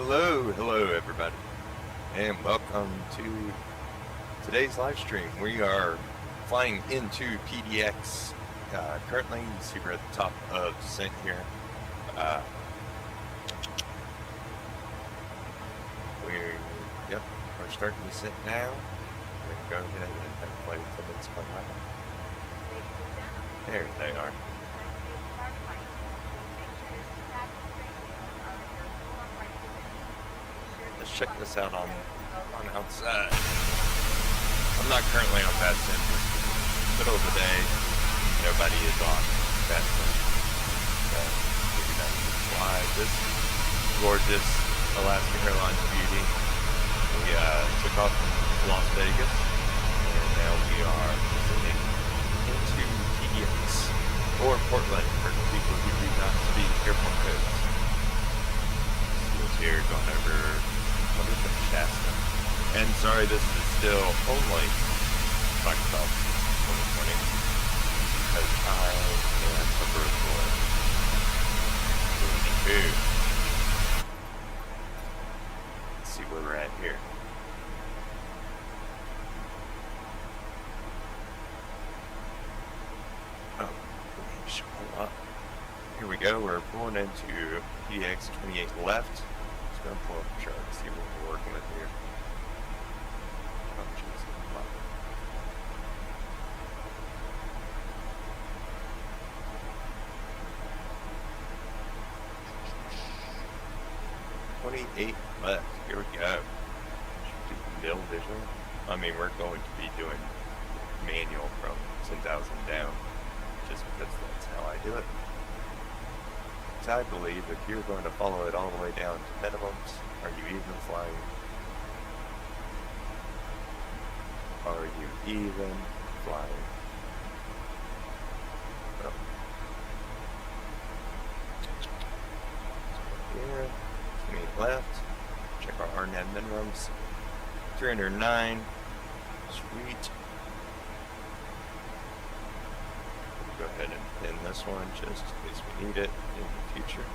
Hello everybody, and welcome to today's live stream. We are flying into PDX. Currently, you see we're at the top of descent here. We're starting to descent now. We're going to go ahead and have flight attendants come out. There they are. Let's check this out on outside. I'm not currently on fast end. Middle of the day, nobody is on fast end. So maybe that's why this gorgeous Alaska Airlines beauty. We took off from Las Vegas, and now we are descending into PDX, or Portland for people who do not speak airport codes. Here going over Shasta. And sorry, this is still only Microsoft 2020 because I am a virtual. Let's see where we're at here. Oh, hold up. Here we go. We're pulling into PDX 28 left. Gonna pull up the chart and see what we're working with here. Oh, jeez. Wow. $28 left. Here we go. Should do mill vision. I mean, we're going to be doing manual from 10,000 down, just because that's how I do it. I believe if you're going to follow it all the way down to minimums, are you even flying? Are you even flying? Oh. Here, 28 left. Check our RNAV minimums. 309. Sweet. Go ahead and pin this one just in case we need it in the future.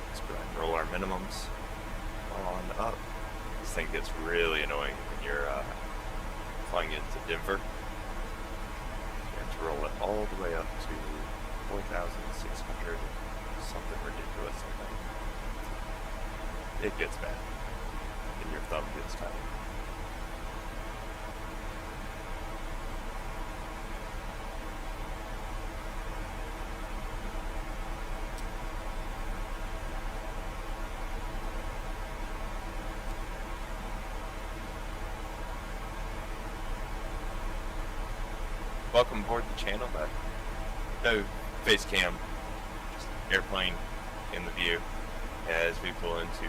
Let's go ahead and roll our minimums on up. This thing gets really annoying when you're flying into Denver. You have to roll it all the way up to 4,600, something ridiculous, I think. It gets bad, and your thumb gets tight. Welcome aboard the channel, but no face cam, just airplane in the view as we pull into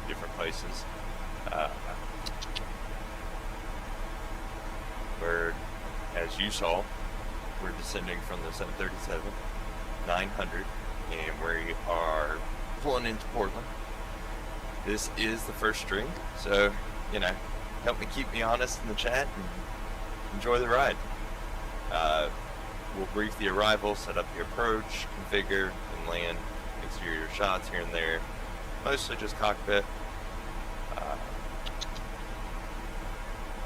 different places. As you saw, we're descending from the 737-900, and we are pulling into Portland. This is the first stream, so, help me keep me honest in the chat and enjoy the ride. We'll brief the arrival, set up the approach, configure, and land exterior shots here and there. Mostly just cockpit.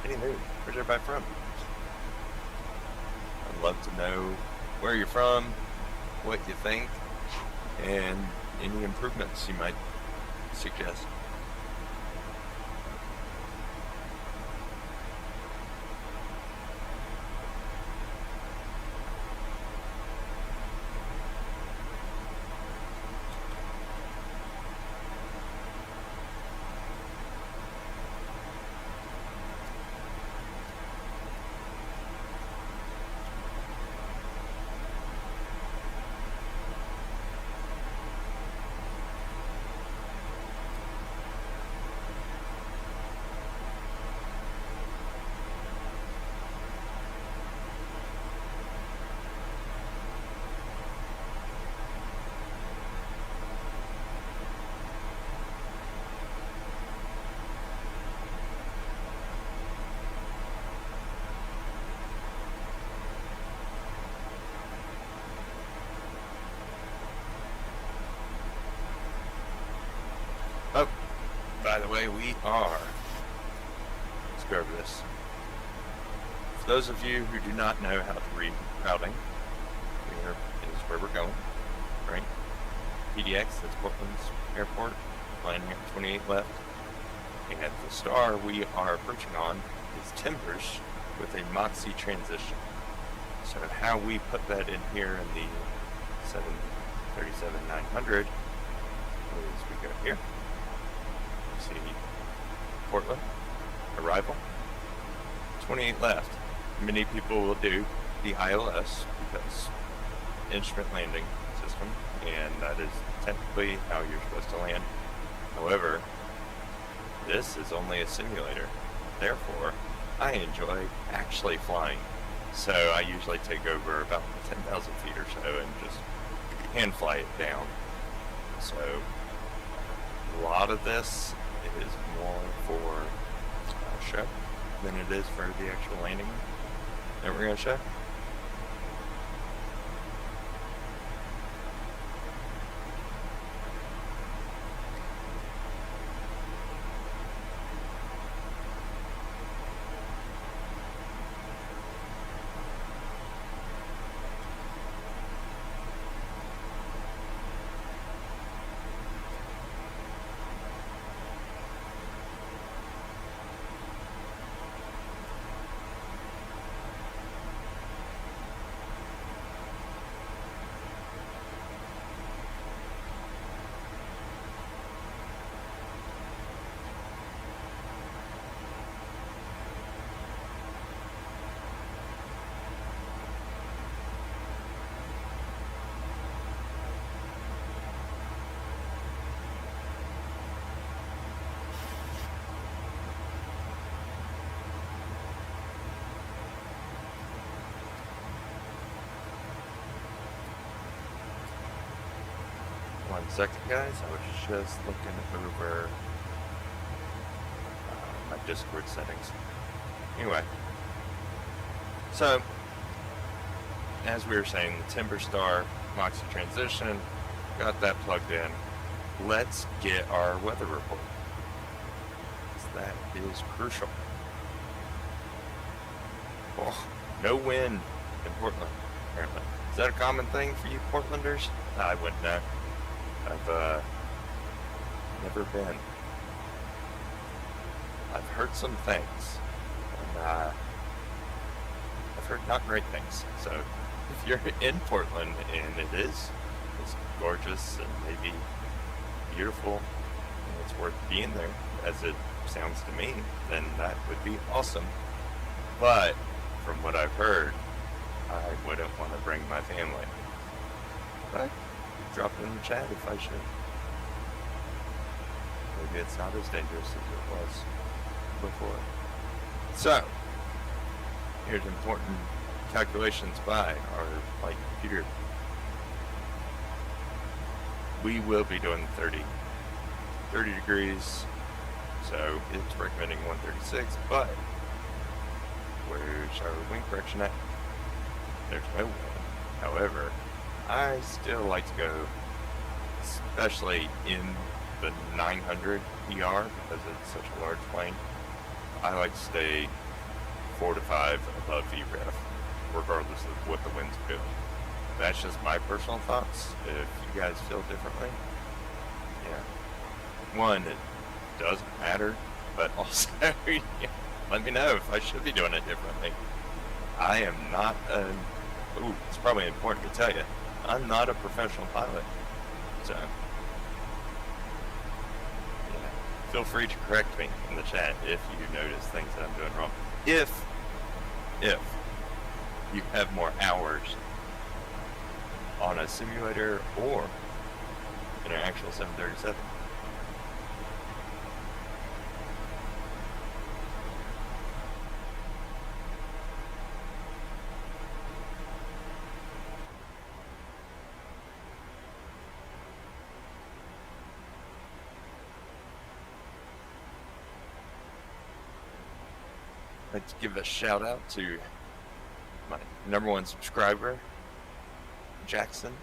Anywho, where's everybody from? I'd love to know where you're from, what you think, and any improvements you might suggest. By the way, we are, let's go over this. For those of you who do not know how to read routing, here is where we're going, right? KPDX, that's Portland's airport, landing at 28 left. And the star we are approaching on is Timbers with a Moxie transition. So how we put that in here in the 737-900 is we go here. See Portland, arrival, 28 left. Many people will do the ILS because instrument landing system, and that is technically how you're supposed to land. However, this is only a simulator. Therefore, I enjoy actually flying. So I usually take over about 10,000 feet or so and just hand fly it down. So a lot of this is more for show than it is for the actual landing that we're going to show. One second, guys. I was just looking over my Discord settings. Anyway, so as we were saying, the Timber Star Moxie transition, got that plugged in. Let's get our weather report. That is crucial. Oh, no wind in Portland, apparently. Is that a common thing for you Portlanders? I wouldn't know. I've never been. I've heard some things, and I've heard not great things. So if you're in Portland and it's gorgeous and maybe beautiful and it's worth being there, as it sounds to me, then that would be awesome. But from what I've heard, I wouldn't want to bring my family. But drop it in the chat if I should. Maybe it's not as dangerous as it was before. So, here's important calculations by our flight computer. We will be doing 30 degrees, so it's recommending 136, but where's our wind correction at? There's no wind. However, I still like to go, especially in the 900 ER because it's such a large plane. I like to stay 4 to 5 above VREF, regardless of what the wind's doing. That's just my personal thoughts. If you guys feel differently, yeah. One, it doesn't matter, but also, yeah, let me know if I should be doing it differently. I am not it's probably important to tell you, I'm not a professional pilot, so yeah, feel free to correct me in the chat if you notice things that I'm doing wrong. If you have more hours on a simulator or in an actual 737. I'd like to give a shout out to my #1 subscriber, Jackson.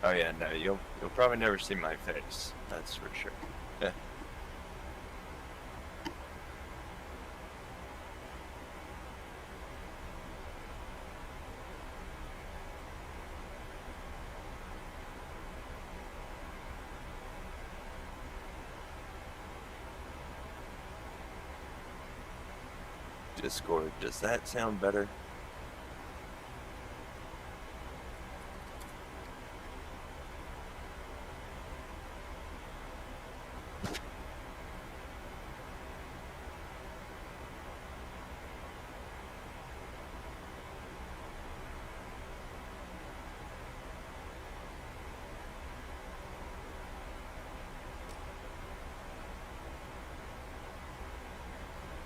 Oh yeah, no, you'll probably never see my face. That's for sure. Discord, does that sound better?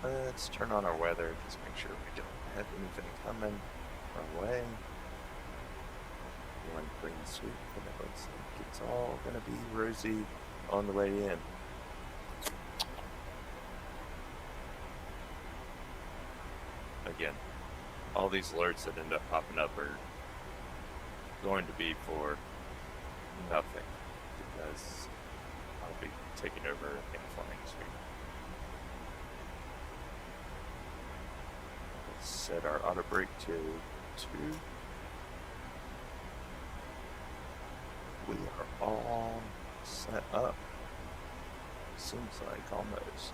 Let's turn on our weather, just make sure we don't have anything coming our way. One green sweep, and it looks like it's all gonna be rosy on the way in. Again, all these alerts that end up popping up are going to be for nothing, because I'll be taking over in flying sweep. Let's set our auto brake to 2. We are all set up. Seems like almost.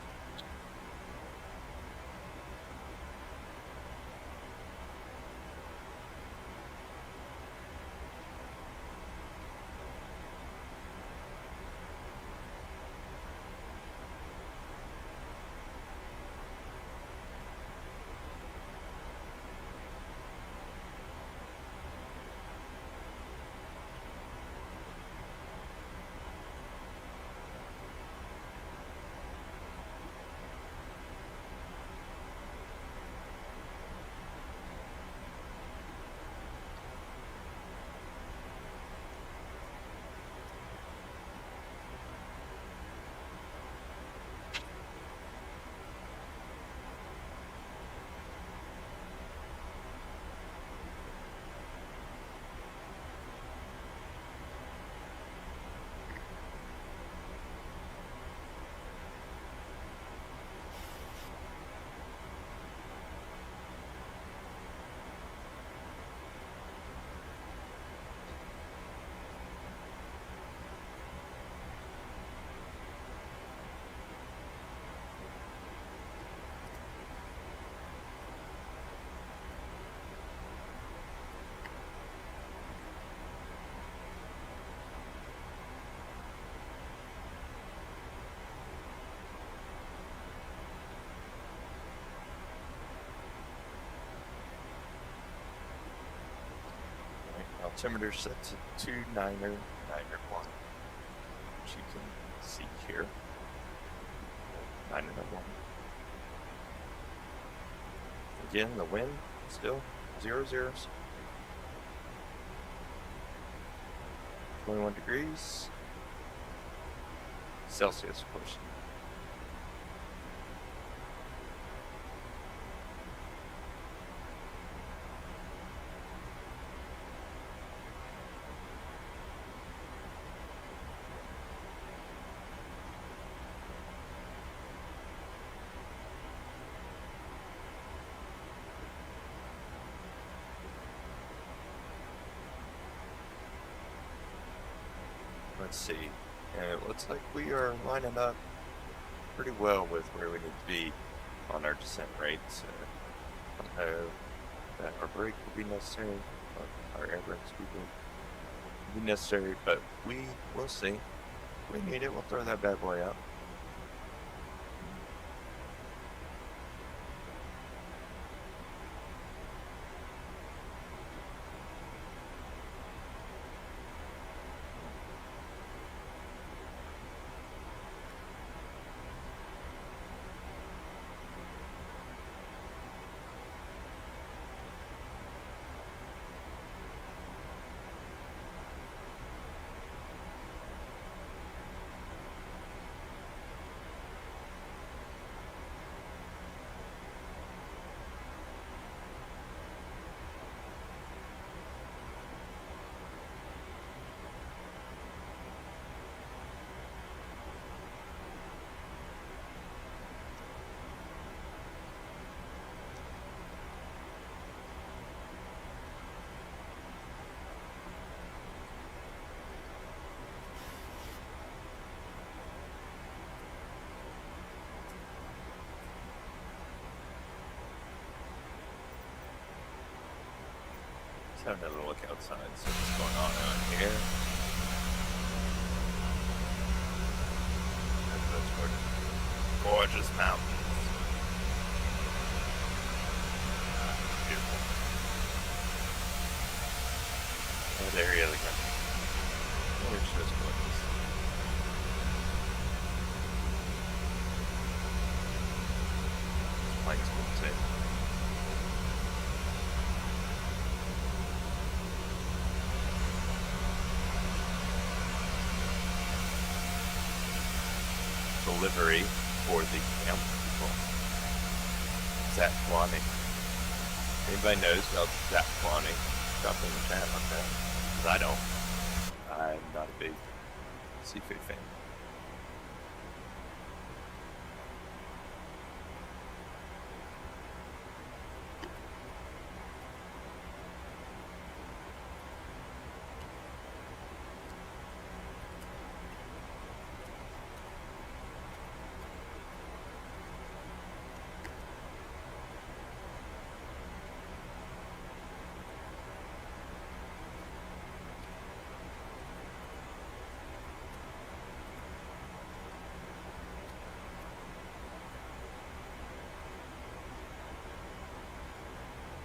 Altimeter set to 29er, 9er1, which you can see here. 9er1. Again, the wind still 0 zeros. 21 degrees Celsius, of course. Let's see, and it looks like we are lining up pretty well with where we need to be on our descent rates. I don't know that our brake will be necessary, or our air brake speed will be necessary, but we will see. If we need it, we'll throw that bad boy out. Having a little look outside, see what's going on out here. Those gorgeous mountains. Beautiful. That area of the country. Which is gorgeous. This plane's cool too. Delivery for the camp people. Zap Kwani. Anybody knows about Zap Kwani? Drop in the chat on that. Because I don't. I'm not a big seafood fan.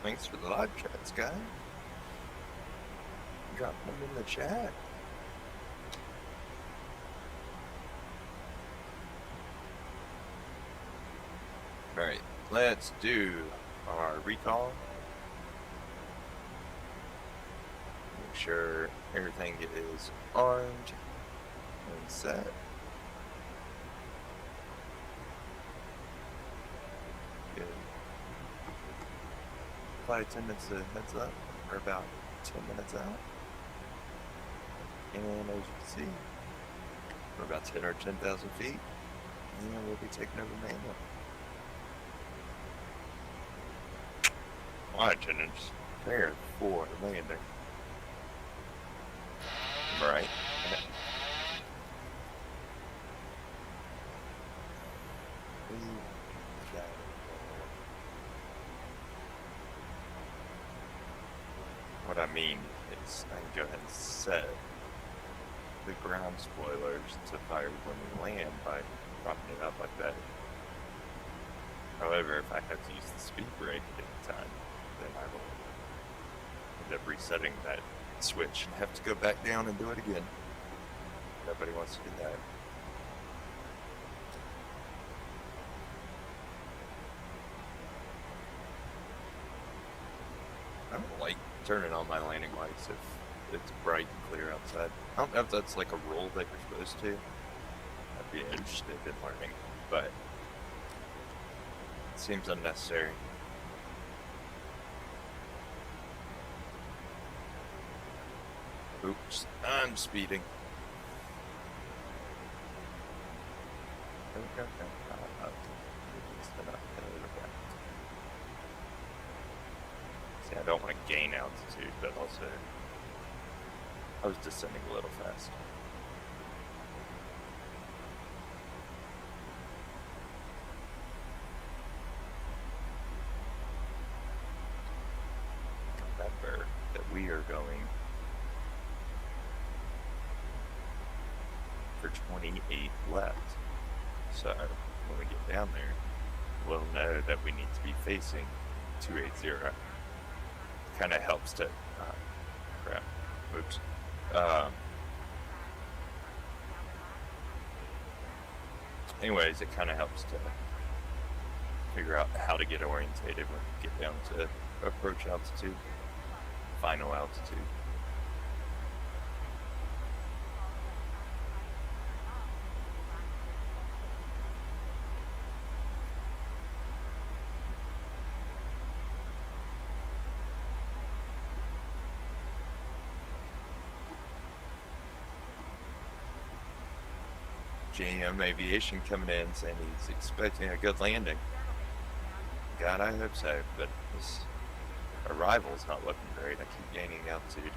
Thanks for the live chats, guys. Drop them in the chat. Alright, let's do our recall. Make sure everything is armed and set. Good. Flight attendants a heads up. We're about 10 minutes out. And as you can see, we're about to hit our 10,000 feet. And we'll be taking over manual. Flight attendants, prepare for the landing. Right. What I mean is I can go ahead and set the ground spoilers to fire when we land by propping it up like that. However, if I have to use the speed brake at any time, then I will end up resetting that switch and have to go back down and do it again. Nobody wants to do that. I don't like turning on my landing lights if it's bright and clear outside. I don't know if that's like a rule that you're supposed to. I'd be interested in learning, but it seems unnecessary. Oops, I'm speeding. See, I don't want to gain altitude, but also I was descending a little fast. Remember that we are going for 28 left. So when we get down there, we'll know that we need to be facing 280. Kind of helps to, crap, oops. Anyways, it kind of helps to figure out how to get orientated when we get down to approach altitude, final altitude. GM Aviation coming in saying he's expecting a good landing. God, I hope so, but this arrival's not looking great. I keep gaining altitude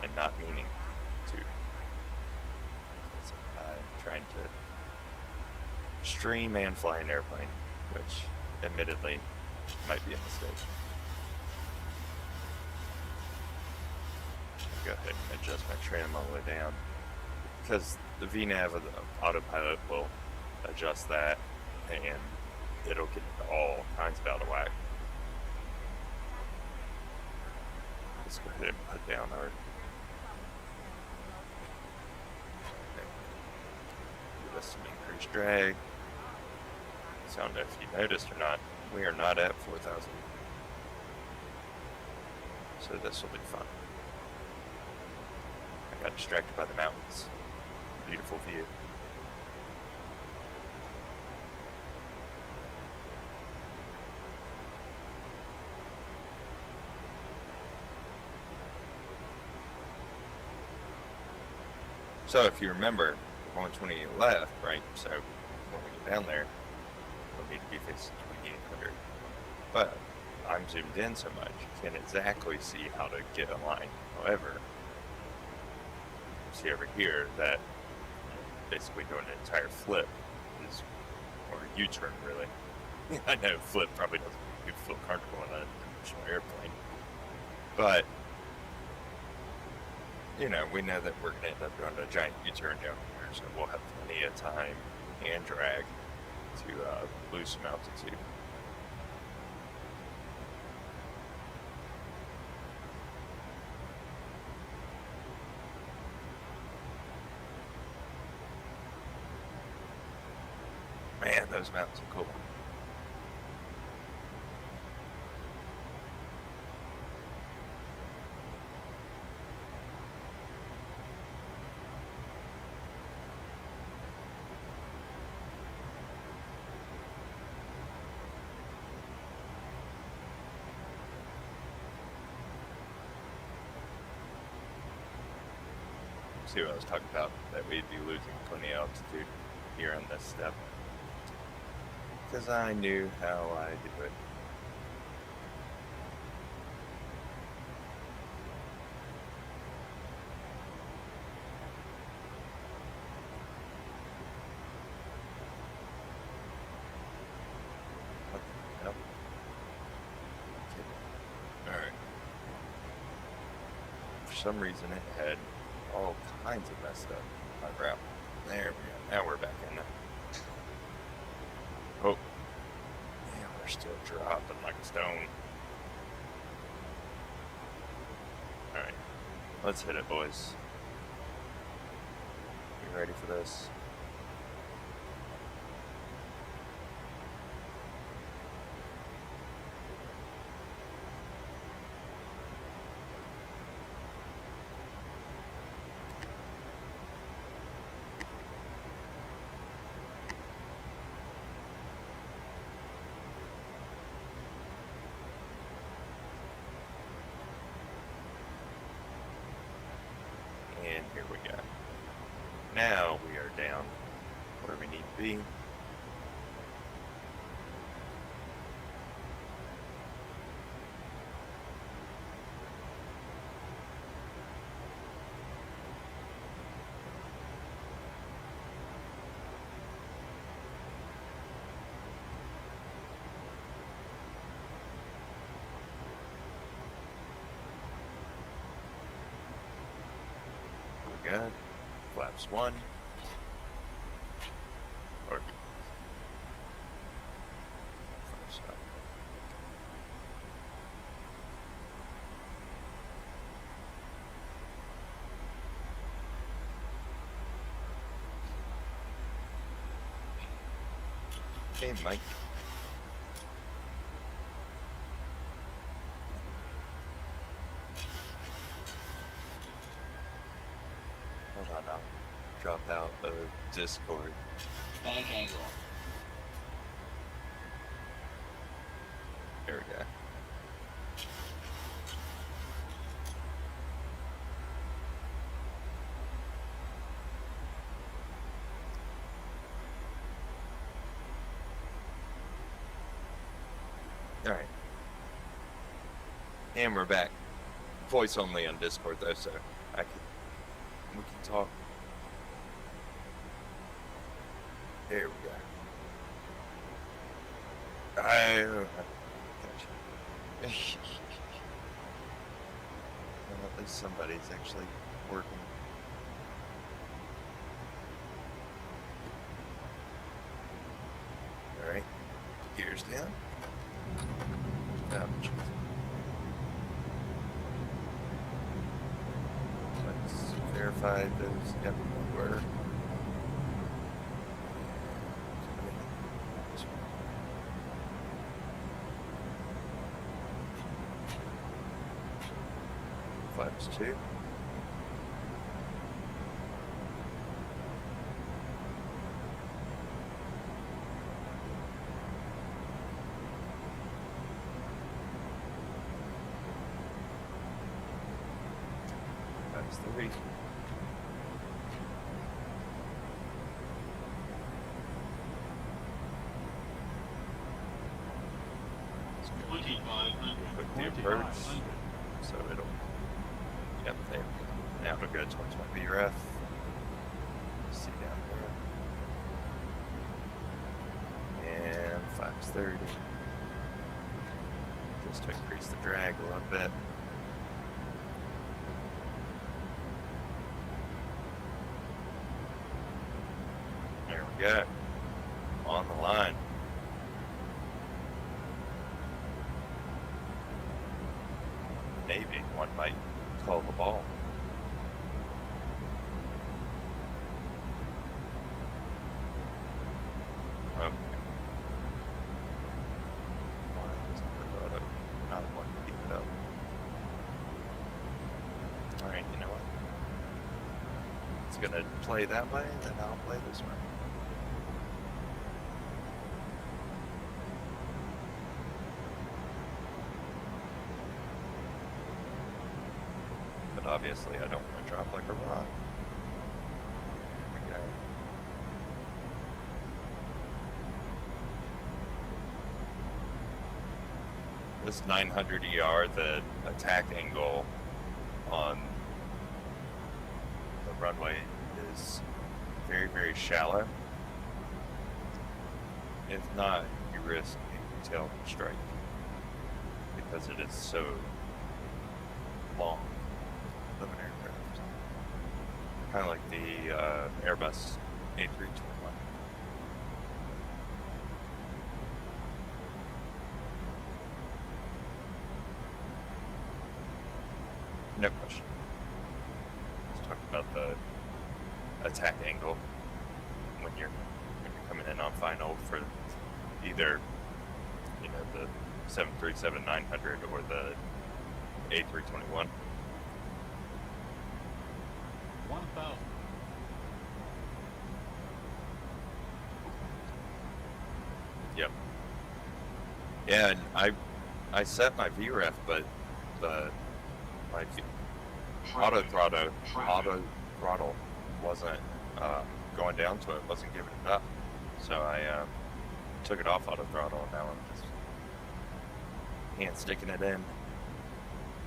and not meaning to. So I'm trying to stream and fly an airplane, which admittedly might be a mistake. Go ahead and adjust my trim all the way down, because the VNAV of the autopilot will adjust that, and it'll get all kinds of out of whack. Let's go ahead and put down our. Give us some increased drag. So I don't know if you noticed or not, we are not at 4,000. So this will be fun. I got distracted by the mountains. Beautiful view. So if you remember, 120 left, right? So when we get down there, we'll need to be facing 2800. But I'm zoomed in so much, you can't exactly see how to get a line. However, see over here that basically doing an entire flip is, or U-turn really. I know flip probably doesn't make you feel comfortable in a traditional airplane, but you know, we know that we're going to end up doing a giant U-turn down here, so we'll have plenty of time and drag to lose some altitude. Man, those mountains are cool. See what I was talking about, that we'd be losing plenty of altitude here on this step. Because I knew how I do it. What the hell? Alright. For some reason it had all kinds of messed up my route. There we go. Now we're back in it. Oh. Man, we're still dropping like a stone. Alright. Let's hit it, boys. You ready for this? And here we go. Now we are down where we need to be. Good. Flaps 1. Or flaps up. Hey, Mike. Hold on, I'll drop out of Discord. Bank angle. There we go. Alright. And we're back. Voice only on Discord though, so we can talk. There we go. Gotcha. least somebody's actually working. Alright, gears down. Ouch. Let's verify those. Yep, were. Flaps 2. Flaps 3. Quick the approach, so it'll. Yep, there. Now it'll go towards my VRF. See down there. And flaps 30. Just to increase the drag a little bit. There we go. On the line. Maybe one might call the ball. Okay. Not one to keep it up. Alright, you know what? It's gonna play that way, then I'll play this way. But obviously I don't want to drop like a rock. Okay. This 900 ER, the attack angle on the runway is very, very shallow. If not, you risk a tail strike because it is so long of an aircraft. Kind of like the Airbus A321. No question. Let's talk about the attack angle when you're coming in on final for either, you know, the 737-900 or the A321. 1,000. Yep. Yeah, and I set my VREF, but my auto throttle wasn't going down to it, wasn't giving it up. So I took it off auto throttle, and now I'm just hand sticking it in.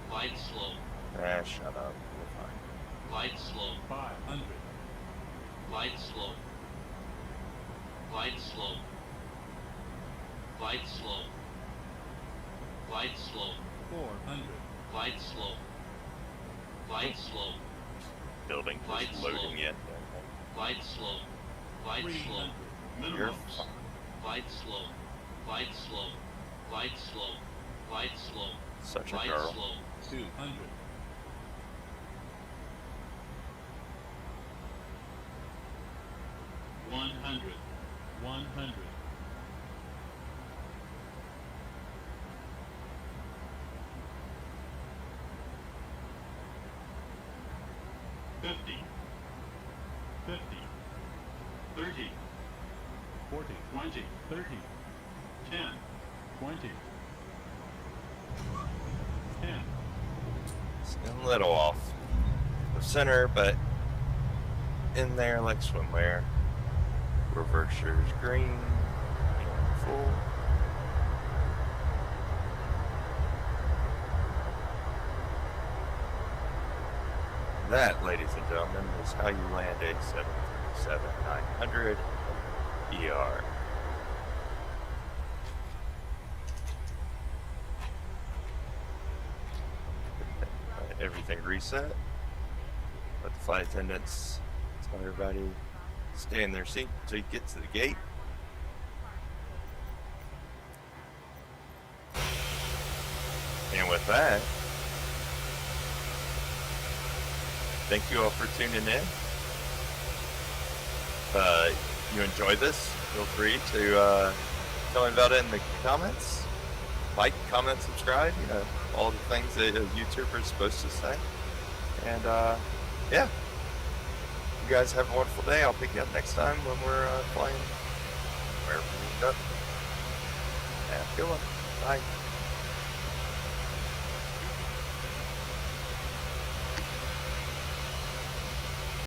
Glide slow. Ah, shut up. We're fine. Glide slow. 500. Glide slow. Glide slow. Glide slow. Glide slow. 400. Glide slow. Glide slow. Building Glide is loading slow. yet. Glide slow. Glide slow. 300. You're Minimums. fine. Glide slow. Glide slow. Glide slow. Glide slow. Such a Glide girl. slow. 200. 100. 100. 50. 50. 30. 40. 20. 30. 10. 20. 10. It's a little off the center, but in there like swimwear. Reversers green, and full. That, ladies and gentlemen, is how you land a 737-900 ER. everything reset. Let the flight attendants tell everybody stay in their seat until you get to the gate. And with that, thank you all for tuning in. If you enjoyed this, feel free to tell me about it in the comments. Like, comment, subscribe, you know, all the things that a YouTuber is supposed to say. And yeah, you guys have a wonderful day. I'll pick you up next time when we're flying wherever we end up. Yeah, good one. Bye.